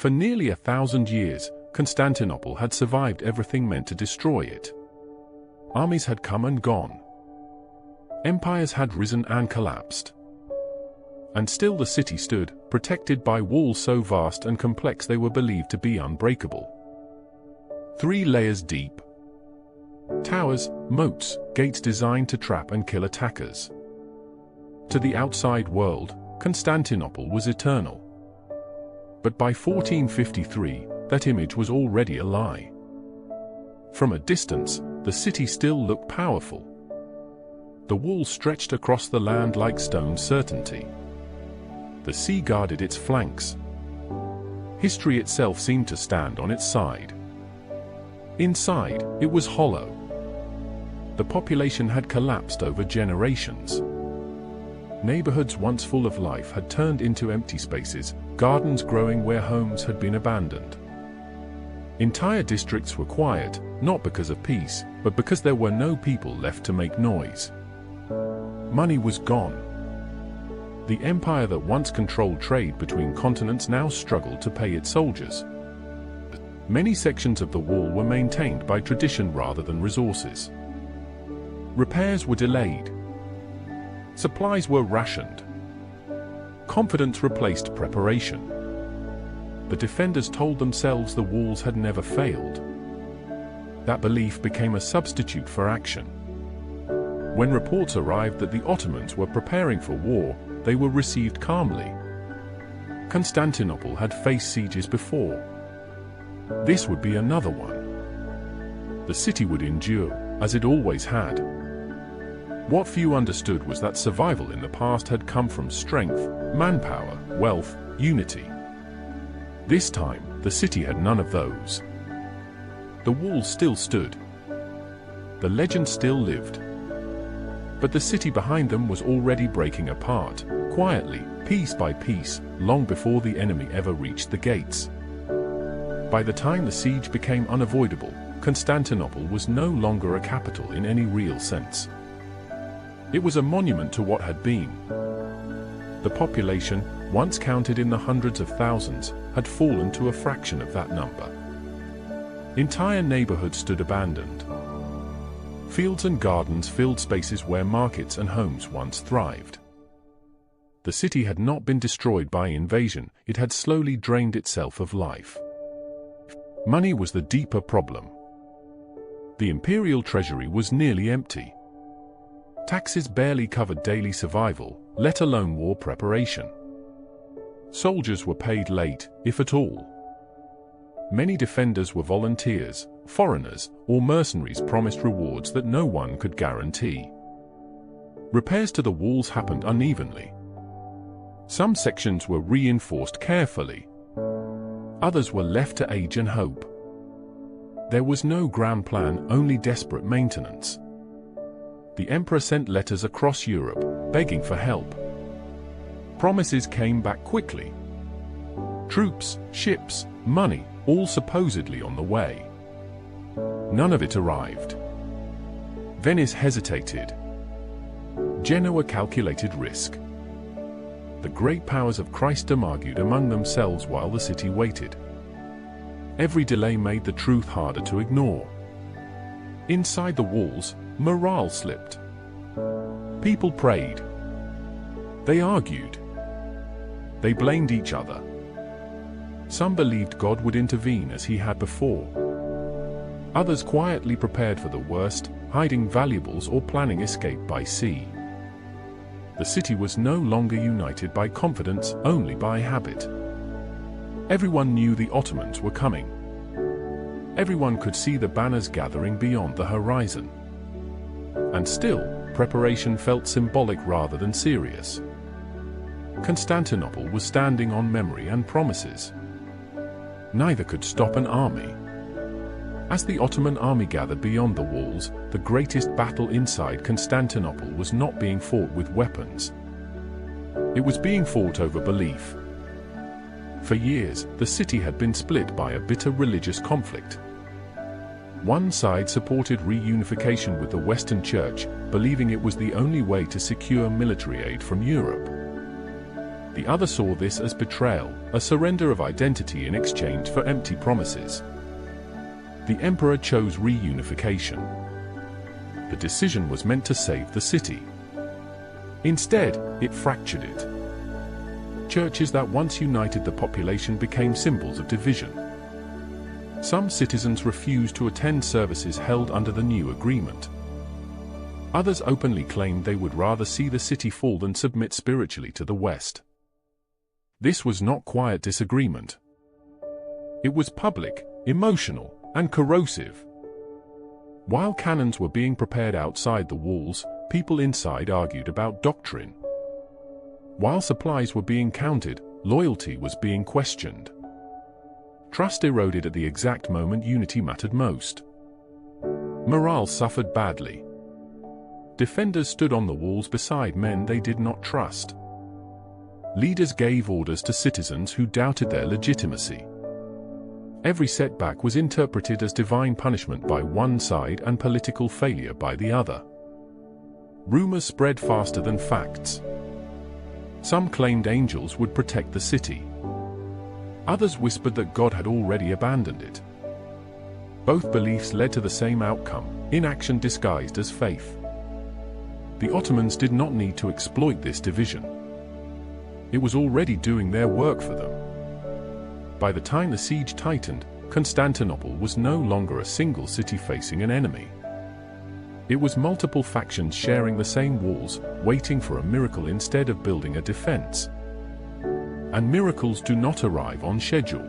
For nearly 1,000 years, Constantinople had survived everything meant to destroy it. Armies had come and gone. Empires had risen and collapsed. And still the city stood, protected by walls so vast and complex they were believed to be unbreakable. 3 layers deep. Towers, moats, gates designed to trap and kill attackers. To the outside world, Constantinople was eternal. But by 1453, that image was already a lie. From a distance, the city still looked powerful. The walls stretched across the land like stone certainty. The sea guarded its flanks. History itself seemed to stand on its side. Inside, it was hollow. The population had collapsed over generations. Neighborhoods once full of life had turned into empty spaces, gardens growing where homes had been abandoned. Entire districts were quiet, not because of peace, but because there were no people left to make noise. Money was gone. The empire that once controlled trade between continents now struggled to pay its soldiers. Many sections of the wall were maintained by tradition rather than resources. Repairs were delayed. Supplies were rationed. Confidence replaced preparation. The defenders told themselves the walls had never failed. That belief became a substitute for action. When reports arrived that the Ottomans were preparing for war, they were received calmly. Constantinople had faced sieges before. This would be another one. The city would endure, as it always had. What few understood was that survival in the past had come from strength, manpower, wealth, unity. This time, the city had none of those. The walls still stood. The legend still lived. But the city behind them was already breaking apart, quietly, piece by piece, long before the enemy ever reached the gates. By the time the siege became unavoidable, Constantinople was no longer a capital in any real sense. It was a monument to what had been. The population, once counted in the hundreds of thousands, had fallen to a fraction of that number. Entire neighborhoods stood abandoned. Fields and gardens filled spaces where markets and homes once thrived. The city had not been destroyed by invasion, it had slowly drained itself of life. Money was the deeper problem. The imperial treasury was nearly empty. Taxes barely covered daily survival, let alone war preparation. Soldiers were paid late, if at all. Many defenders were volunteers, foreigners, or mercenaries promised rewards that no one could guarantee. Repairs to the walls happened unevenly. Some sections were reinforced carefully. Others were left to age and hope. There was no grand plan, only desperate maintenance. The emperor sent letters across Europe, begging for help. Promises came back quickly. Troops, ships, money, all supposedly on the way. None of it arrived. Venice hesitated. Genoa calculated risk. The great powers of Christendom argued among themselves while the city waited. Every delay made the truth harder to ignore. Inside the walls, morale slipped. People prayed. They argued. They blamed each other. Some believed God would intervene as he had before. Others quietly prepared for the worst, hiding valuables or planning escape by sea. The city was no longer united by confidence, only by habit. Everyone knew the Ottomans were coming. Everyone could see the banners gathering beyond the horizon. And still, preparation felt symbolic rather than serious. Constantinople was standing on memory and promises. Neither could stop an army. As the Ottoman army gathered beyond the walls, the greatest battle inside Constantinople was not being fought with weapons. It was being fought over belief. For years, the city had been split by a bitter religious conflict. One side supported reunification with the Western Church, believing it was the only way to secure military aid from Europe. The other saw this as betrayal, a surrender of identity in exchange for empty promises. The emperor chose reunification. The decision was meant to save the city. Instead, it fractured it. Churches that once united the population became symbols of division. Some citizens refused to attend services held under the new agreement. Others openly claimed they would rather see the city fall than submit spiritually to the West. This was not quiet disagreement. It was public, emotional, and corrosive. While cannons were being prepared outside the walls, people inside argued about doctrine. While supplies were being counted, loyalty was being questioned. Trust eroded at the exact moment unity mattered most. Morale suffered badly. Defenders stood on the walls beside men they did not trust. Leaders gave orders to citizens who doubted their legitimacy. Every setback was interpreted as divine punishment by one side and political failure by the other. Rumors spread faster than facts. Some claimed angels would protect the city. Others whispered that God had already abandoned it. Both beliefs led to the same outcome, inaction disguised as faith. The Ottomans did not need to exploit this division. It was already doing their work for them. By the time the siege tightened, Constantinople was no longer a single city facing an enemy. It was multiple factions sharing the same walls, waiting for a miracle instead of building a defense. And miracles do not arrive on schedule.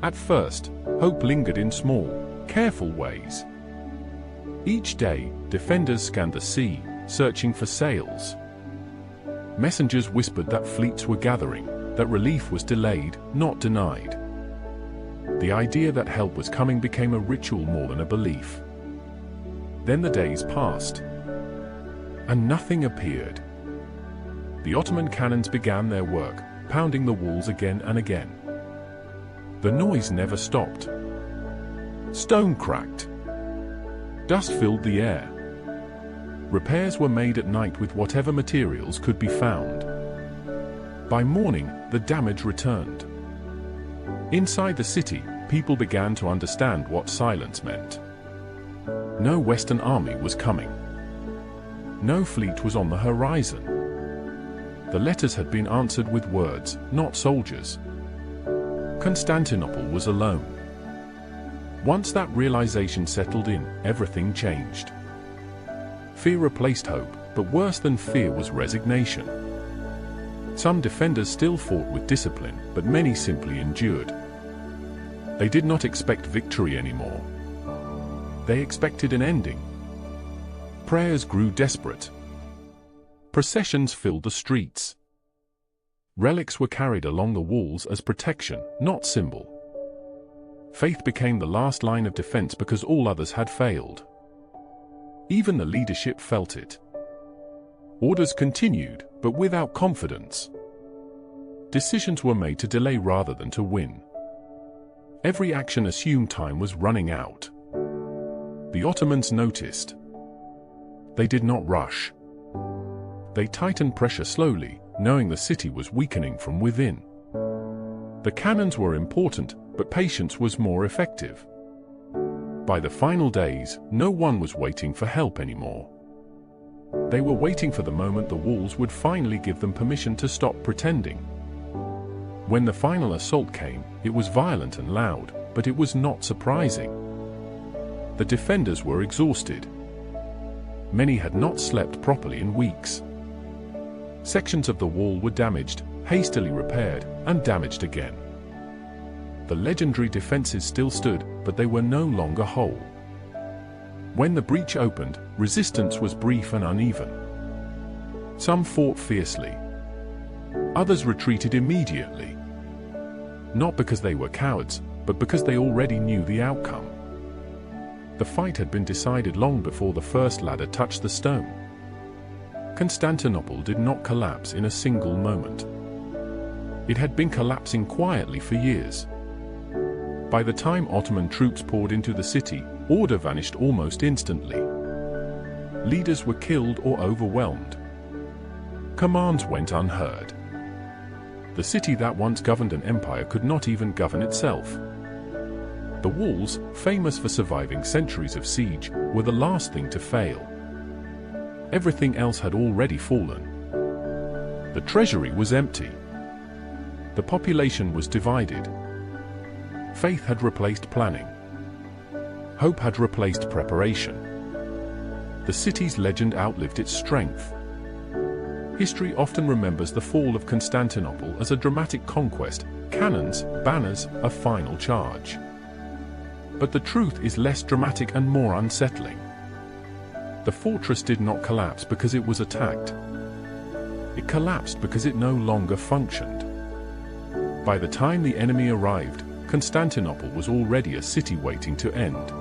At first, hope lingered in small, careful ways. Each day, defenders scanned the sea, searching for sails. Messengers whispered that fleets were gathering, that relief was delayed, not denied. The idea that help was coming became a ritual more than a belief. Then the days passed, and nothing appeared. The Ottoman cannons began their work, pounding the walls again and again. The noise never stopped. Stone cracked. Dust filled the air. Repairs were made at night with whatever materials could be found. By morning, the damage returned. Inside the city, people began to understand what silence meant. No Western army was coming. No fleet was on the horizon. The letters had been answered with words, not soldiers. Constantinople was alone. Once that realization settled in, everything changed. Fear replaced hope, but worse than fear was resignation. Some defenders still fought with discipline, but many simply endured. They did not expect victory anymore. They expected an ending. Prayers grew desperate. Processions filled the streets. Relics were carried along the walls as protection, not symbol. Faith became the last line of defense because all others had failed. Even the leadership felt it. Orders continued, but without confidence. Decisions were made to delay rather than to win. Every action assumed time was running out. The Ottomans noticed. They did not rush. They tightened pressure slowly, knowing the city was weakening from within. The cannons were important, but patience was more effective. By the final days, no one was waiting for help anymore. They were waiting for the moment the walls would finally give them permission to stop pretending. When the final assault came, it was violent and loud, but it was not surprising. The defenders were exhausted. Many had not slept properly in weeks. Sections of the wall were damaged, hastily repaired, and damaged again. The legendary defenses still stood, but they were no longer whole. When the breach opened, resistance was brief and uneven. Some fought fiercely. Others retreated immediately. Not because they were cowards, but because they already knew the outcome. The fight had been decided long before the first ladder touched the stone. Constantinople did not collapse in a single moment. It had been collapsing quietly for years. By the time Ottoman troops poured into the city, order vanished almost instantly. Leaders were killed or overwhelmed. Commands went unheard. The city that once governed an empire could not even govern itself. The walls, famous for surviving centuries of siege, were the last thing to fail. Everything else had already fallen. The treasury was empty. The population was divided. Faith had replaced planning. Hope had replaced preparation. The city's legend outlived its strength. History often remembers the fall of Constantinople as a dramatic conquest, cannons, banners, a final charge. But the truth is less dramatic and more unsettling. The fortress did not collapse because it was attacked. It collapsed because it no longer functioned. By the time the enemy arrived, Constantinople was already a city waiting to end.